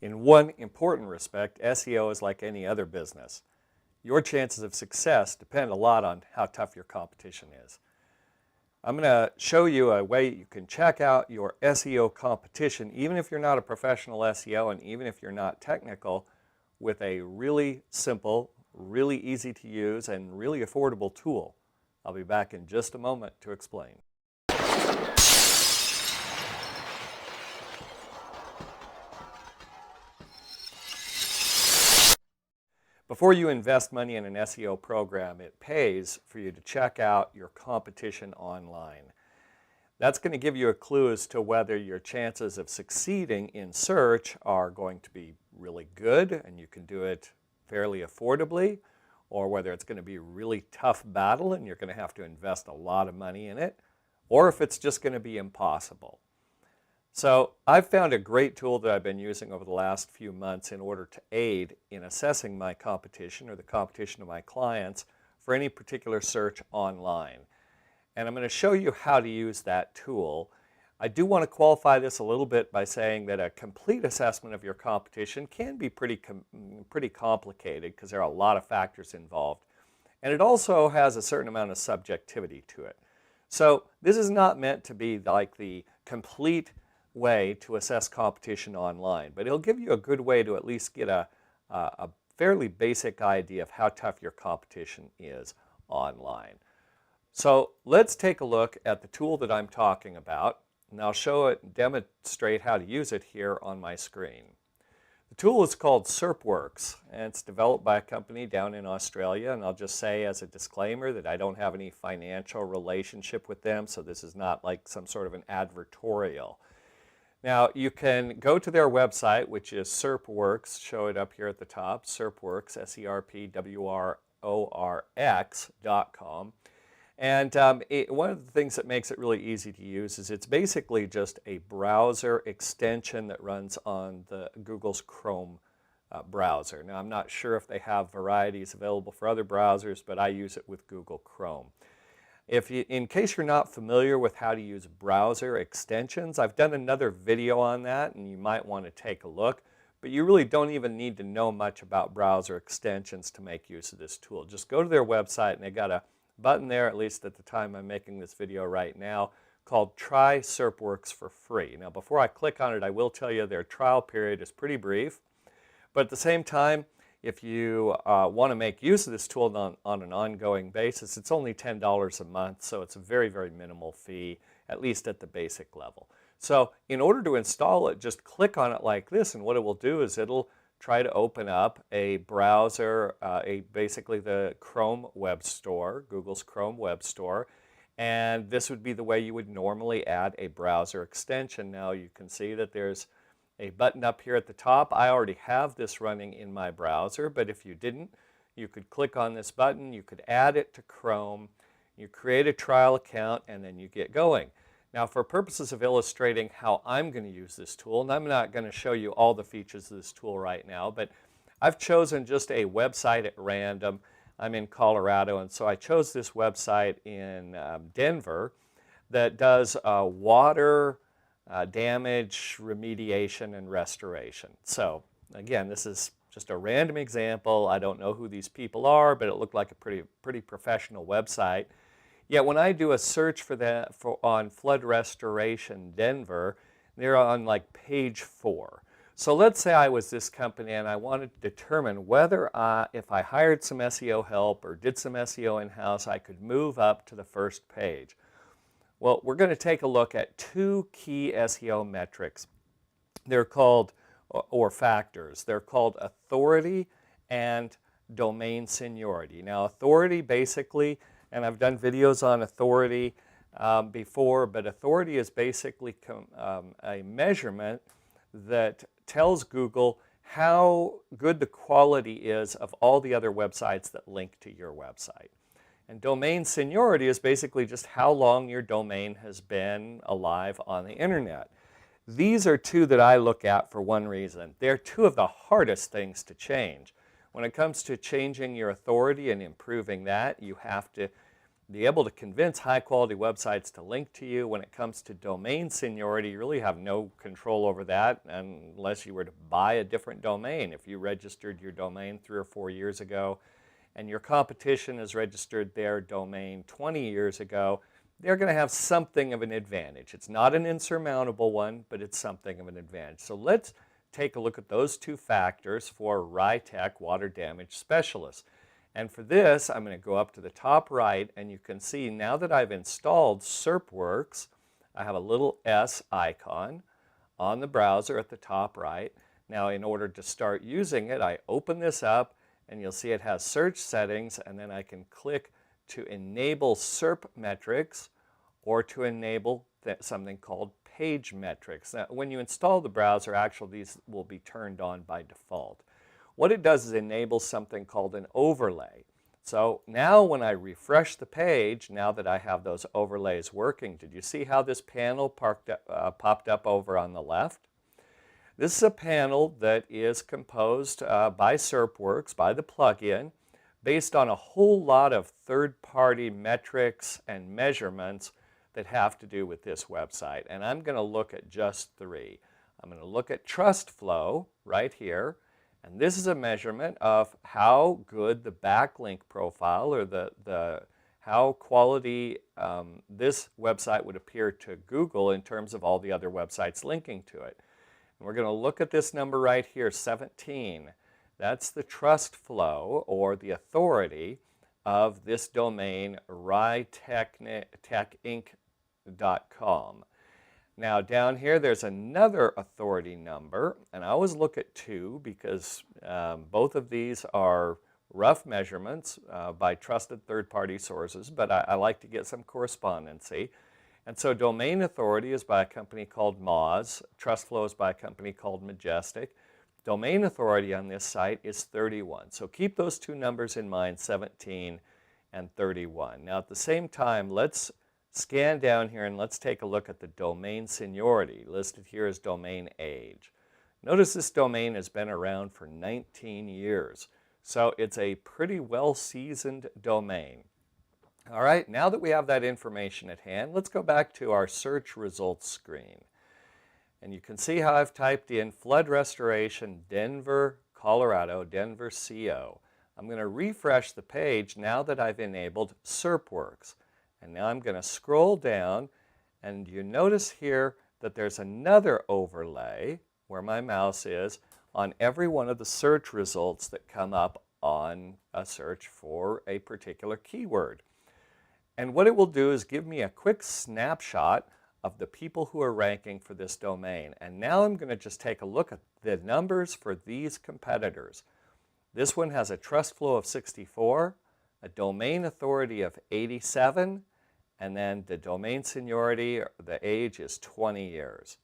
In one important respect, SEO is like any other business. Your chances of success depend a lot on how tough your competition is. I'm going to show you a way you can check out your SEO competition, even if you're not a professional SEO and even if you're not technical, with a really simple, really easy to use, and really affordable tool. I'll be back in just a moment to explain. Before you invest money in an SEO program, it pays for you to check out your competition online. That's going to give you a clue as to whether your chances of succeeding in search are going to be really good and you can do it fairly affordably, or whether it's going to be a really tough battle and you're going to have to invest a lot of money in it, or if it's just going to be impossible. So I've found a great tool that I've been using over the last few months in order to aid in assessing my competition or the competition of my clients for any particular search online. And I'm going to show you how to use that tool. I do want to qualify this a little bit by saying that a complete assessment of your competition can be pretty complicated because there are a lot of factors involved. And it also has a certain amount of subjectivity to it. So this is not meant to be like the complete way to assess competition online, but it'll give you a good way to at least get a fairly basic idea of how tough your competition is online. So let's take a look at the tool that I'm talking about, and I'll show it and demonstrate how to use it here on my screen. The tool is called SerpWorx, and it's developed by a company down in Australia, and I'll just say as a disclaimer that I don't have any financial relationship with them, so this is not like some sort of an advertorial. Now, you can go to their website, which is SerpWorx, show it up here at the top, SerpWorx, SerpWorx.com. And one of the things that makes it really easy to use is it's basically just a browser extension that runs on the Google's Chrome browser. Now, I'm not sure if they have varieties available for other browsers, but I use it with Google Chrome. In case you're not familiar with how to use browser extensions, I've done another video on that and you might want to take a look, but you really don't even need to know much about browser extensions to make use of this tool. Just go to their website and they got a button there, at least at the time I'm making this video right now, called Try SerpWorx for free. Now before I click on it, I will tell you their trial period is pretty brief, but at the same time, if you want to make use of this tool on an ongoing basis, it's only $10 a month, so it's a very, very minimal fee, at least at the basic level. So in order to install it, just click on it like this, and what it will do is it'll try to open up a browser, basically the Chrome web store, Google's Chrome web store, and this would be the way you would normally add a browser extension. Now you can see that there's a button up here at the top. I already have this running in my browser, but if you didn't, you could click on this button, you could add it to Chrome, you create a trial account, and then you get going. Now for purposes of illustrating how I'm going to use this tool, and I'm not going to show you all the features of this tool right now, but I've chosen just a website at random. I'm in Colorado, and so I chose this website in Denver that does water damage remediation and restoration. So again, this is just a random example. I don't know who these people are, but it looked like a pretty professional website. Yet when I do a search on flood restoration Denver, they're on like page 4. So let's say I was this company and I wanted to determine whether if I hired some SEO help or did some SEO in-house, I could move up to the first page. Well, we're going to take a look at 2 key SEO metrics. They're called, or factors, they're called authority and domain seniority. Now authority basically, and I've done videos on authority before, but authority is basically a measurement that tells Google how good the quality is of all the other websites that link to your website. And domain seniority is basically just how long your domain has been alive on the internet. These are 2 that I look at for one reason. They're 2 of the hardest things to change. When it comes to changing your authority and improving that, you have to be able to convince high-quality websites to link to you. When it comes to domain seniority, you really have no control over that unless you were to buy a different domain. If you registered your domain 3 or 4 years ago and your competition has registered their domain 20 years ago, they're going to have something of an advantage. It's not an insurmountable one, but it's something of an advantage. So let's take a look at those two factors for RITEC water damage specialists. And for this, I'm going to go up to the top right, and you can see now that I've installed SerpWorx, I have a little S icon on the browser at the top right. Now, in order to start using it, I open this up, and you'll see it has search settings, and then I can click to enable SERP metrics or to enable something called page metrics. Now, when you install the browser, actually these will be turned on by default. What it does is enable something called an overlay. So now when I refresh the page, now that I have those overlays working, did you see how this panel popped up over on the left? This is a panel that is composed by SerpWorx, by the plugin, based on a whole lot of third-party metrics and measurements that have to do with this website. And I'm going to look at just 3. I'm going to look at trust flow right here. And this is a measurement of how good the backlink profile or how quality this website would appear to Google in terms of all the other websites linking to it. And we're going to look at this number right here, 17. That's the trust flow or the authority of this domain, rytechinc.com. Now down here there's another authority number, and I always look at 2 because both of these are rough measurements by trusted third-party sources, but I like to get some correspondency. And so domain authority is by a company called Moz, trust flow is by a company called Majestic. Domain authority on this site is 31. So keep those 2 numbers in mind, 17 and 31. Now at the same time, let's scan down here and let's take a look at the domain seniority, listed here as domain age. Notice this domain has been around for 19 years, so it's a pretty well-seasoned domain. All right, now that we have that information at hand, let's go back to our search results screen. And you can see how I've typed in flood restoration, Denver, Colorado, Denver CO. I'm going to refresh the page now that I've enabled SerpWorx. And now I'm going to scroll down, and you notice here that there's another overlay where my mouse is on every one of the search results that come up on a search for a particular keyword. And what it will do is give me a quick snapshot of the people who are ranking for this domain. And now I'm going to just take a look at the numbers for these competitors. This one has a trust flow of 64, a domain authority of 87, and then the domain seniority, the age is 20 years.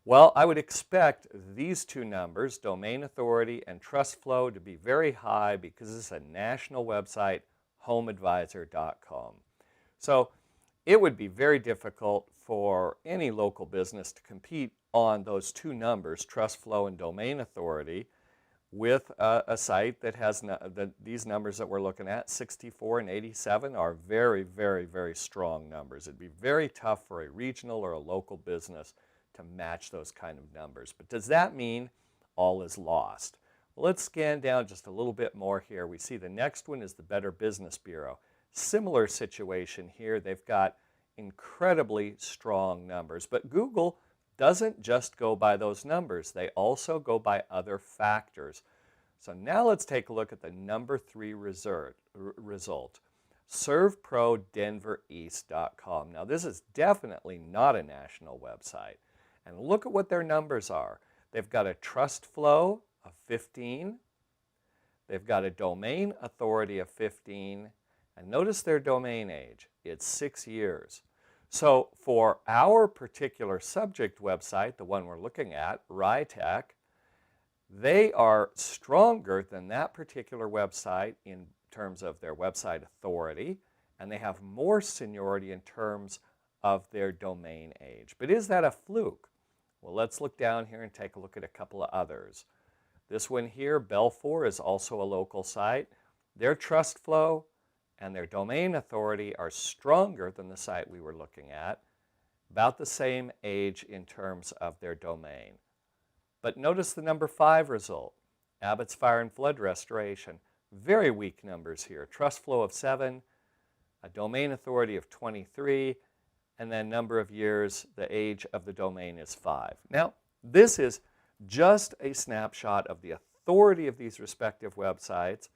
Well, I would expect these 2 numbers, domain authority and trust flow, to be very high because it's a national website, homeadvisor.com. So it would be very difficult for any local business to compete on those 2 numbers, trust flow and domain authority, with a site that has these numbers that we're looking at, 64 and 87, are very, very, very strong numbers. It'd be very tough for a regional or a local business to match those kind of numbers. But does that mean all is lost? Well, let's scan down just a little bit more here. We see the next one is the Better Business Bureau. Similar situation here. They've got incredibly strong numbers, but Google doesn't just go by those numbers. They also go by other factors. So now let's take a look at the number 3 result, ServProDenverEast.com. Now this is definitely not a national website. And look at what their numbers are. They've got a trust flow of 15. They've got a domain authority of 15. And notice their domain age. It's 6 years. So for our particular subject website, the one we're looking at, RITEC, they are stronger than that particular website in terms of their website authority, and they have more seniority in terms of their domain age. But is that a fluke? Well, let's look down here and take a look at a couple of others. This one here, Belfour, is also a local site. Their trust flow and their domain authority are stronger than the site we were looking at, about the same age in terms of their domain. But notice the number 5 result, Abbott's Fire and Flood Restoration. Very weak numbers here. Trust flow of 7, a domain authority of 23, and then number of years, the age of the domain is 5. Now, this is just a snapshot of the authority of these respective websites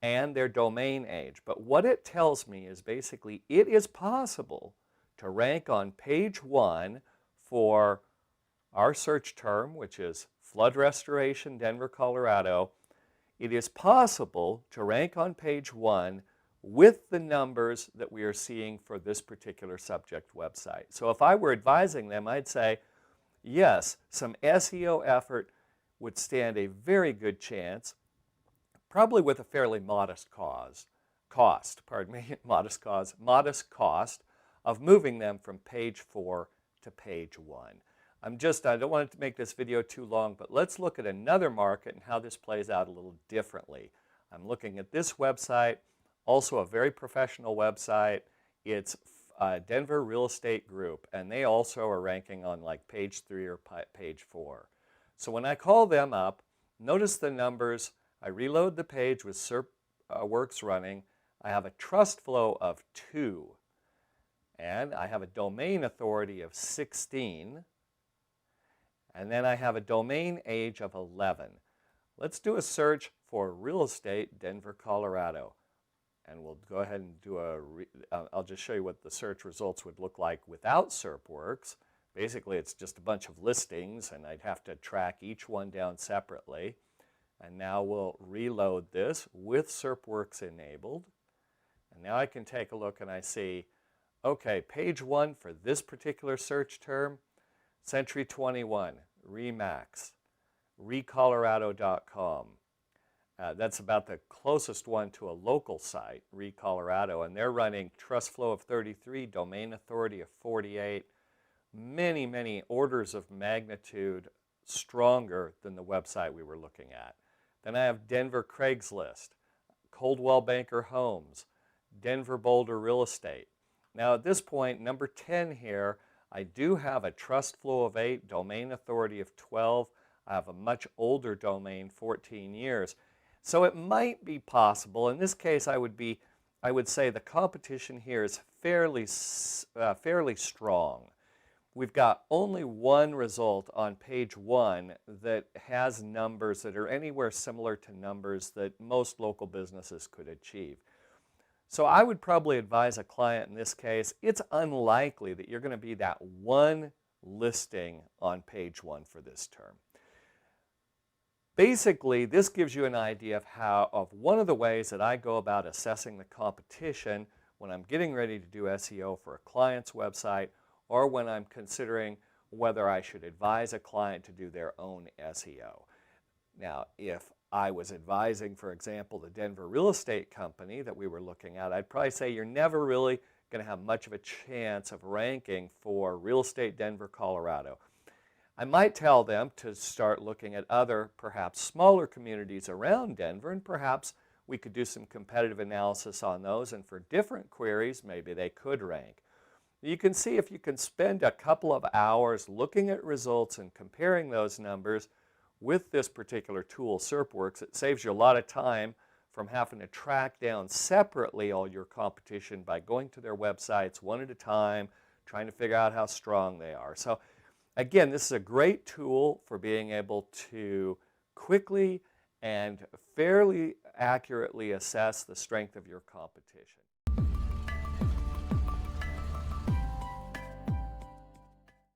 and their domain age. But what it tells me is basically it is possible to rank on page 1 for our search term, which is flood restoration, Denver, Colorado. It is possible to rank on page 1 with the numbers that we are seeing for this particular subject website. So if I were advising them, I'd say, yes, some SEO effort would stand a very good chance, probably with a fairly modest cost of moving them from page 4 to page 1. I don't want to make this video too long, but let's look at another market and how this plays out a little differently. I'm looking at this website, also a very professional website. It's Denver Real Estate Group, and they also are ranking on like page 3 or page 4. So when I call them up, notice the numbers. I reload the page with SerpWorx running. I have a trust flow of 2, and I have a domain authority of 16, and then I have a domain age of 11. Let's do a search for real estate Denver, Colorado. And we'll go ahead and do I'll just show you what the search results would look like without SerpWorx. Basically, it's just a bunch of listings, and I'd have to track each one down separately. And now we'll reload this with SerpWorx enabled. And now I can take a look and I see, okay, page 1 for this particular search term, Century 21, Remax, recolorado.com. That's about the closest one to a local site, reColorado, and they're running trust flow of 33, domain authority of 48, many, many orders of magnitude stronger than the website we were looking at. Then I have Denver Craigslist, Coldwell Banker Homes, Denver Boulder Real Estate. Now at this point, number 10 here, I do have a trust flow of 8, domain authority of 12. I have a much older domain, 14 years. So it might be possible. In this case, I would say the competition here is fairly strong. We've got only one result on page 1 that has numbers that are anywhere similar to numbers that most local businesses could achieve. So I would probably advise a client in this case, it's unlikely that you're going to be that one listing on page 1 for this term. Basically, this gives you an idea of one of the ways that I go about assessing the competition when I'm getting ready to do SEO for a client's website, or when I'm considering whether I should advise a client to do their own SEO. Now, if I was advising, for example, the Denver real estate company that we were looking at, I'd probably say you're never really going to have much of a chance of ranking for real estate Denver, Colorado. I might tell them to start looking at other, perhaps smaller communities around Denver, and perhaps we could do some competitive analysis on those, and for different queries, maybe they could rank. You can see if you can spend a couple of hours looking at results and comparing those numbers with this particular tool, SerpWorx, it saves you a lot of time from having to track down separately all your competition by going to their websites one at a time, trying to figure out how strong they are. So again, this is a great tool for being able to quickly and fairly accurately assess the strength of your competition.